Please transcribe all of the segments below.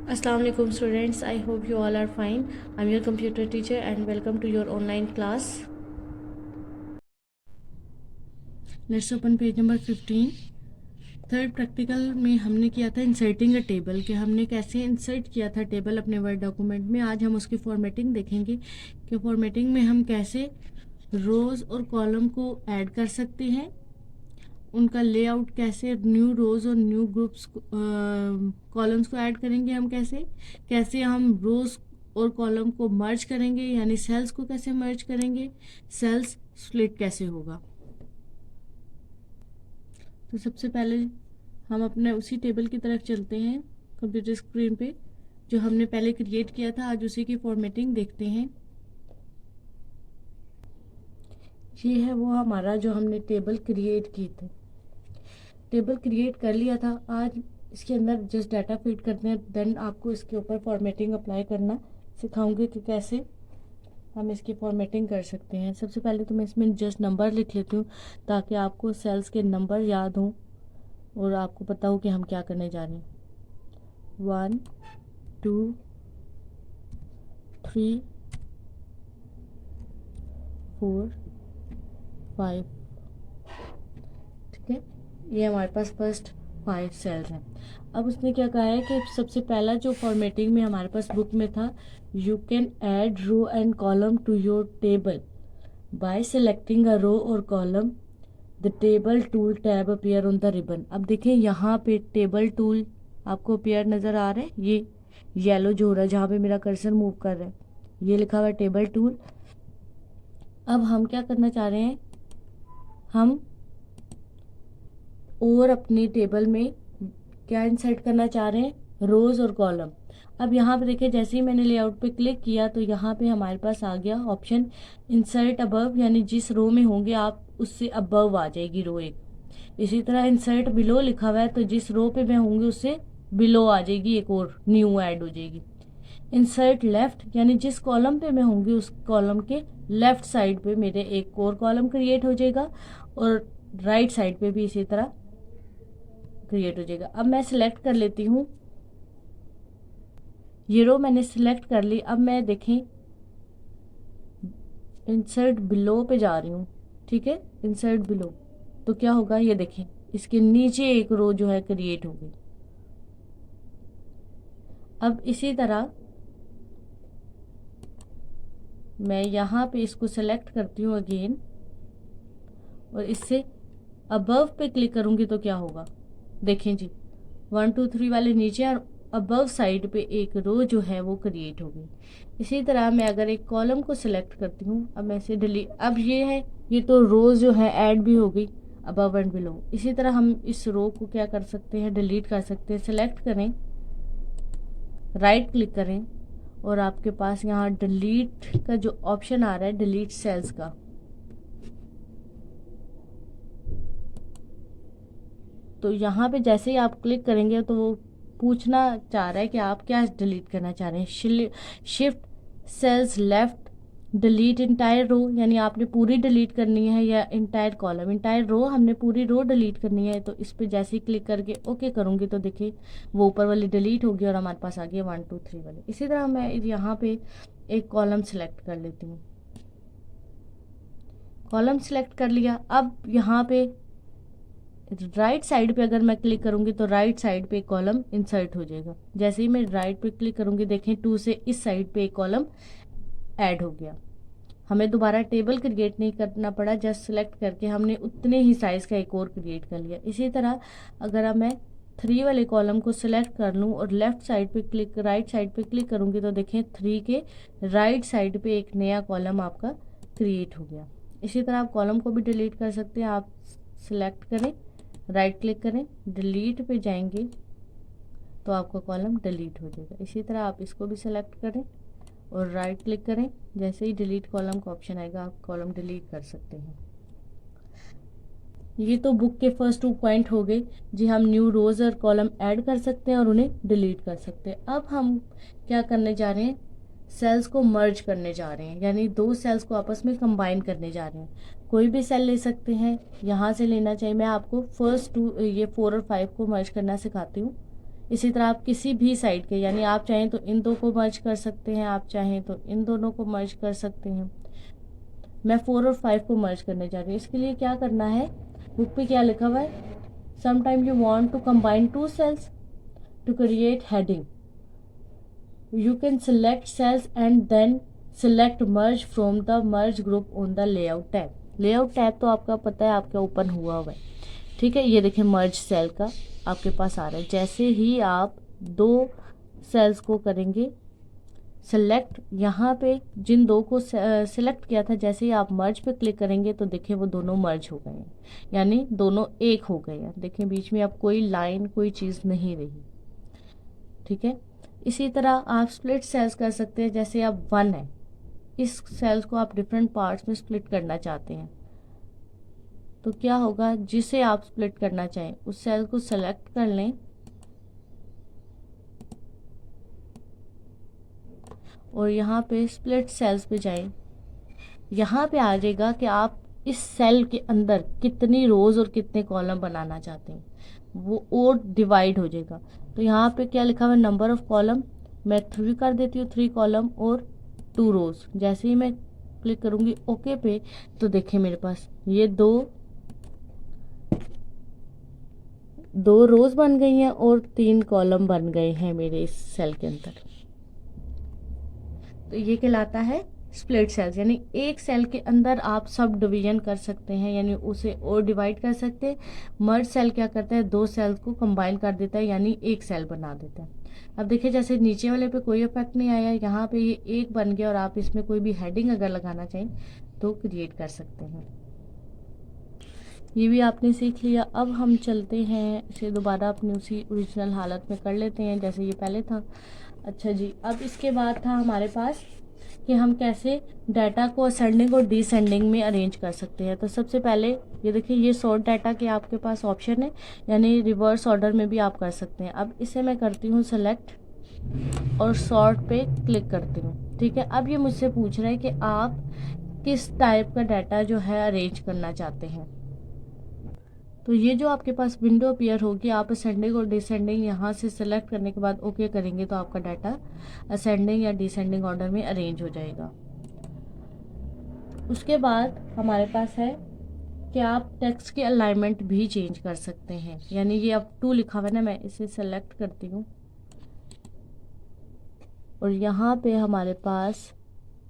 Assalamu alaikum students, I hope you all are fine. I'm your computer teacher and welcome to your online class. Let's open page number 15. Third practical में हमने किया था inserting अ table, कि हमने कैसे insert किया था table अपने वर्ड डॉक्यूमेंट में। आज हम उसकी फॉर्मेटिंग देखेंगे कि फॉर्मेटिंग में हम कैसे रोज़ और कॉलम को ऐड कर सकते हैं, उनका लेआउट कैसे, न्यू रोज़ और न्यू ग्रुप्स कॉलम्स को ऐड करेंगे हम, कैसे हम रोज़ और कॉलम को मर्ज करेंगे, यानी सेल्स को कैसे मर्ज करेंगे, सेल्स स्प्लिट कैसे होगा। तो सबसे पहले हम अपने उसी टेबल की तरफ चलते हैं कंप्यूटर स्क्रीन पे, जो हमने पहले क्रिएट किया था। आज उसी की फॉर्मेटिंग देखते हैं। ये है वो हमारा जो हमने टेबल क्रिएट की थी। टेबल क्रिएट कर लिया था। आज इसके अंदर जस्ट डाटा फीड करते हैं, देन आपको इसके ऊपर फॉर्मेटिंग अप्लाई करना सिखाऊंगी कि कैसे हम इसकी फॉर्मेटिंग कर सकते हैं। सबसे पहले तो मैं इसमें जस्ट नंबर लिख लेती हूँ ताकि आपको सेल्स के नंबर याद हों और आपको पता हो कि हम क्या करने जा रहे हैं। 1 2 3 4 5, ठीक है। ये हमारे पास फर्स्ट 5 सेल्स हैं। अब उसने क्या कहा है कि सबसे पहला जो फॉर्मेटिंग में हमारे पास बुक में था, you can add row and column to your table by selecting a row और column, the table tool tab appear on the ribbon. अब देखें यहाँ पे टेबल टूल आपको अपीयर नज़र आ रहा है, ये येलो जो हो रहा है जहाँ पे मेरा कर्सर मूव कर रहा है, ये लिखा हुआ है टेबल टूल। अब हम क्या करना चाह रहे हैं, हम और अपनी टेबल में क्या इंसर्ट करना चाह रहे हैं, रोज़ और कॉलम। अब यहाँ पे देखिए, जैसे ही मैंने लेआउट पे क्लिक किया तो यहाँ पे हमारे पास आ गया ऑप्शन इंसर्ट अबव, यानी जिस रो में होंगे आप उससे अबव आ जाएगी रो एक। इसी तरह इंसर्ट बिलो लिखा हुआ है तो जिस रो पे मैं होंगी उससे बिलो आ जाएगी एक और न्यू ऐड हो जाएगी। इंसर्ट लेफ्ट, यानी जिस कॉलम पे मैं होंगी उस कॉलम के लेफ्ट साइड पे मेरे एक और कॉलम क्रिएट हो जाएगा और राइट साइड पे भी इसी तरह क्रिएट हो जाएगा। अब मैं सिलेक्ट कर लेती हूँ, ये रो मैंने सिलेक्ट कर ली। अब मैं देखें इंसर्ट बिलो पे जा रही हूँ, ठीक है, इंसर्ट बिलो, तो क्या होगा ये देखें, इसके नीचे एक रो जो है क्रिएट हो गई। अब इसी तरह मैं यहाँ पे इसको सेलेक्ट करती हूँ अगेन और इससे अबव पे क्लिक करूँगी तो क्या होगा, देखें जी, 1 2 3 वाले नीचे और अबव साइड पे एक रो जो है वो क्रिएट हो गई। इसी तरह मैं अगर एक कॉलम को सिलेक्ट करती हूँ, अब मैं इसे डिलीट, अब ये है, ये तो रोज जो है ऐड भी हो गई अबव एंड बिलो। इसी तरह हम इस रो को क्या कर सकते हैं, डिलीट कर सकते हैं। सेलेक्ट करें, राइट क्लिक करें और आपके पास यहाँ डिलीट का जो ऑप्शन आ रहा है, डिलीट सेल्स का, तो यहाँ पे जैसे ही आप क्लिक करेंगे तो वो पूछना चाह रहा है कि आप क्या डिलीट करना चाह रहे हैं। Shift cells left delete entire row, यानी आपने पूरी डिलीट करनी है, या इंटायर कॉलम, इंटायर रो हमने पूरी रो डिलीट करनी है। तो इस पर जैसे ही क्लिक करके ओके करूँगी तो देखिए वो ऊपर वाली डिलीट होगी और हमारे पास आ गया 1 2 3 वाले। इसी तरह मैं यहाँ पे एक कॉलम सेलेक्ट कर लेती हूँ, कॉलम सेलेक्ट कर लिया। अब यहाँ पे राइट साइड पे अगर मैं क्लिक करूंगी तो राइट साइड पे एक कॉलम इंसर्ट हो जाएगा। जैसे ही मैं राइट पे क्लिक करूंगी देखें 2 से इस साइड पे एक कॉलम ऐड हो गया। हमें दोबारा टेबल क्रिएट नहीं करना पड़ा, जस्ट सेलेक्ट करके हमने उतने ही साइज का एक और क्रिएट कर लिया। इसी तरह अगर अब मैं 3 वाले कॉलम को सिलेक्ट कर लूँ और लेफ्ट साइड पे क्लिक, राइट साइड पे क्लिक करूँगी तो देखें 3 के राइट साइड पे एक नया कॉलम आपका क्रिएट हो गया। इसी तरह आप कॉलम को भी डिलीट कर सकते हैं। आप सिलेक्ट करें, राइट क्लिक करें, डिलीट पे जाएंगे तो आपका कॉलम डिलीट हो जाएगा। इसी तरह आप इसको भी सिलेक्ट करें और राइट क्लिक करें, जैसे ही डिलीट कॉलम का ऑप्शन आएगा आप कॉलम डिलीट कर सकते हैं। ये तो बुक के फर्स्ट 2 पॉइंट हो गए जी, हम न्यू रोज और कॉलम ऐड कर सकते हैं और उन्हें डिलीट कर सकते हैं। अब हम क्या करने जा रहे हैं, सेल्स को मर्ज करने जा रहे हैं, यानी 2 सेल्स को आपस में कंबाइन करने जा रहे हैं। कोई भी सेल ले सकते हैं, यहाँ से लेना चाहिए। मैं आपको फर्स्ट 2 ये 4 और 5 को मर्ज करना सिखाती हूँ। इसी तरह आप किसी भी साइड के, यानी आप चाहें तो इन दो को मर्ज कर सकते हैं, आप चाहें तो इन दोनों को मर्ज कर सकते हैं। मैं 4 और 5 को मर्ज करने जा रही हूँ। इसके लिए क्या करना है, बुक पे क्या लिखा हुआ है, sometime you want to combine two cells to create heading, you can select cells and then select merge from the merge group on the layout tab. Layout tab तो आपका पता है आपका ओपन हुआ हुआ है, ठीक है। ये देखिए मर्ज सेल का आपके पास आ रहा है। जैसे ही आप दो सेल्स को करेंगे सेलेक्ट, यहाँ पे जिन दो को सिलेक्ट किया था, जैसे ही आप मर्ज पे क्लिक करेंगे तो देखिए वो दोनों मर्ज हो गए हैं, यानी दोनों एक हो गए हैं। देखिए बीच में अब कोई लाइन कोई चीज़ नहीं रही, ठीक है। इसी तरह आप स्प्लिट सेल्स कर सकते हैं। जैसे अब 1 है, इस सेल्स को आप डिफरेंट पार्ट्स में स्प्लिट करना चाहते हैं, तो क्या होगा, जिसे आप स्प्लिट करना चाहें उस सेल को सेलेक्ट कर लें और यहाँ पे स्प्लिट सेल्स पे जाएं। यहाँ पे आ जाएगा कि आप इस सेल के अंदर कितनी रोज और कितने कॉलम बनाना चाहते हैं, वो और डिवाइड हो जाएगा। तो यहाँ पे क्या लिखा हुआ है, नंबर ऑफ कॉलम, मैं 3 कर देती हूँ, 3 कॉलम और 2 रोज। जैसे ही मैं क्लिक करूँगी ओके पे, तो देखिए मेरे पास ये दो रोज बन गई हैं और 3 कॉलम बन गए हैं मेरे इस सेल के अंदर। तो ये कहलाता है स्प्लिट सेल्स, यानी एक सेल के अंदर आप सब डिवीजन कर सकते हैं, यानी उसे और डिवाइड कर सकते हैं। मर्ज सेल क्या करता है, दो सेल्स को कंबाइन कर देता है, यानी एक सेल बना देता है। अब देखिए जैसे नीचे वाले पे कोई इफेक्ट नहीं आया, यहाँ पे ये एक बन गया और आप इसमें कोई भी हेडिंग अगर लगाना चाहें तो क्रिएट कर सकते हैं। ये भी आपने सीख लिया। अब हम चलते हैं इसे दोबारा अपनी उसी ओरिजिनल हालत में कर लेते हैं जैसे ये पहले था। अच्छा जी, अब इसके बाद था हमारे पास कि हम कैसे डाटा को असेंडिंग और डिसेंडिंग में अरेंज कर सकते हैं। तो सबसे पहले ये देखिए ये सॉर्ट डाटा के आपके पास ऑप्शन है, यानी रिवर्स ऑर्डर में भी आप कर सकते हैं। अब इसे मैं करती हूँ सेलेक्ट और सॉर्ट पे क्लिक करती हूँ, ठीक है। अब ये मुझसे पूछ रहा है कि आप किस टाइप का डाटा जो है अरेंज करना चाहते हैं। तो ये जो आपके पास विंडो अपीयर होगी, आप असेंडिंग और डिसेंडिंग यहाँ से सेलेक्ट करने के बाद ओके करेंगे तो आपका डाटा असेंडिंग या डिसेंडिंग ऑर्डर में अरेंज हो जाएगा। उसके बाद हमारे पास है कि आप टेक्स्ट की अलाइनमेंट भी चेंज कर सकते हैं, यानी ये अब 2 लिखा हुआ है ना, मैं इसे सेलेक्ट करती हूँ और यहाँ पे हमारे पास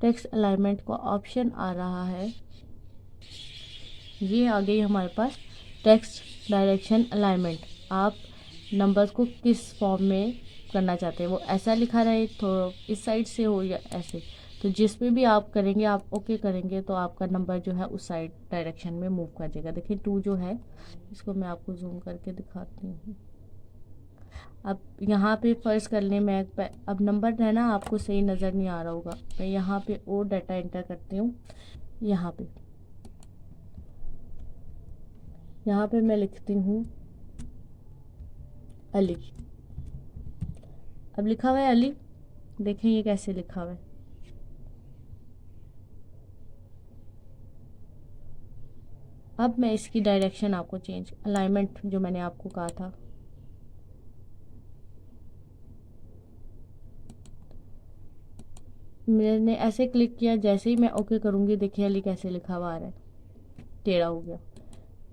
टेक्स्ट अलाइनमेंट का ऑप्शन आ रहा है। ये आ गई हमारे पास टेक्स्ट डायरेक्शन अलाइनमेंट। आप नंबर्स को किस फॉर्म में करना चाहते हैं, वो ऐसा लिखा रहे तो इस साइड से हो या ऐसे, तो जिसमें भी आप करेंगे आप ओके करेंगे तो आपका नंबर जो है उस साइड डायरेक्शन में मूव कर जाएगा। देखिए 2 जो है इसको मैं आपको जूम करके दिखाती हूँ। अब यहाँ पे फर्ज कर लें मैं अब नंबर है ना आपको सही नज़र नहीं आ रहा होगा, मैं यहाँ पे और डाटा एंटर करती हूँ। यहाँ पे मैं लिखती हूँ अली। अब लिखा हुआ है अली, देखें ये कैसे लिखा हुआ है। अब मैं इसकी डायरेक्शन आपको चेंज, अलाइनमेंट जो मैंने आपको कहा था, मैंने ऐसे क्लिक किया, जैसे ही मैं ओके करूँगी देखिए अली कैसे लिखा हुआ आ रहा है, टेढ़ा हो गया।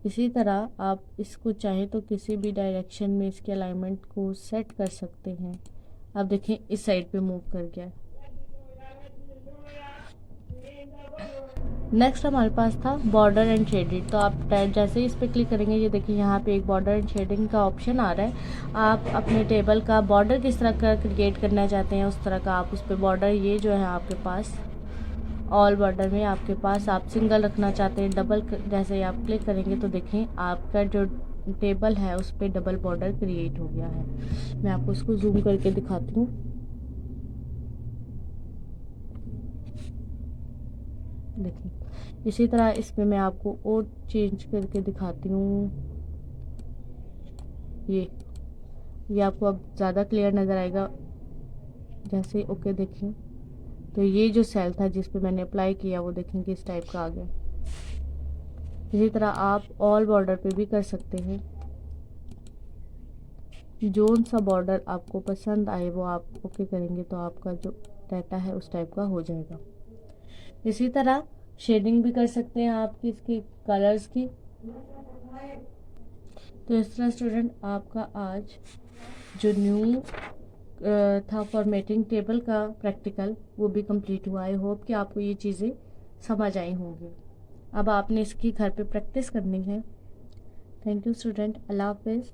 इसी तरह आप इसको चाहे तो किसी भी डायरेक्शन में इसके अलाइनमेंट को सेट कर सकते हैं। अब देखें इस साइड पे मूव कर गया। नेक्स्ट हमारे पास था बॉर्डर एंड शेडिंग। तो आप जैसे ही इस पर क्लिक करेंगे ये देखिए यहाँ पे एक बॉर्डर एंड शेडिंग का ऑप्शन आ रहा है। आप अपने टेबल का बॉर्डर किस तरह का क्रिएट करना चाहते हैं उस तरह का आप उस पर बॉर्डर, ये जो है आपके पास ऑल बॉर्डर में आपके पास आप सिंगल रखना चाहते हैं, डबल, जैसे ही आप क्लिक करेंगे तो देखें आपका जो टेबल है उस पर डबल बॉर्डर क्रिएट हो गया है। मैं आपको इसको जूम करके दिखाती हूँ। देखिए इसी तरह इसमें मैं आपको और चेंज करके दिखाती हूँ। ये आपको अब ज़्यादा क्लियर नज़र आएगा। जैसे ओके देखें तो ये जो सेल था जिस पे मैंने अप्लाई किया वो देखें कि इस टाइप का आ गया। इसी तरह आप ऑल बॉर्डर पे भी कर सकते हैं। जोन सा बॉर्डर आपको पसंद आए वो आप ओके करेंगे तो आपका जो डाटा है उस टाइप का हो जाएगा। इसी तरह शेडिंग भी कर सकते हैं आपकी इसकी कलर्स की। तो इस तरह स्टूडेंट आपका आज जो न्यू था फॉर्मेटिंग टेबल का प्रैक्टिकल वो भी कंप्लीट हुआ। आई होप कि आपको ये चीज़ें समझ आई होंगी। अब आपने इसकी घर पे प्रैक्टिस करनी है। थैंक यू स्टूडेंट, अल्लाह हाफिज़।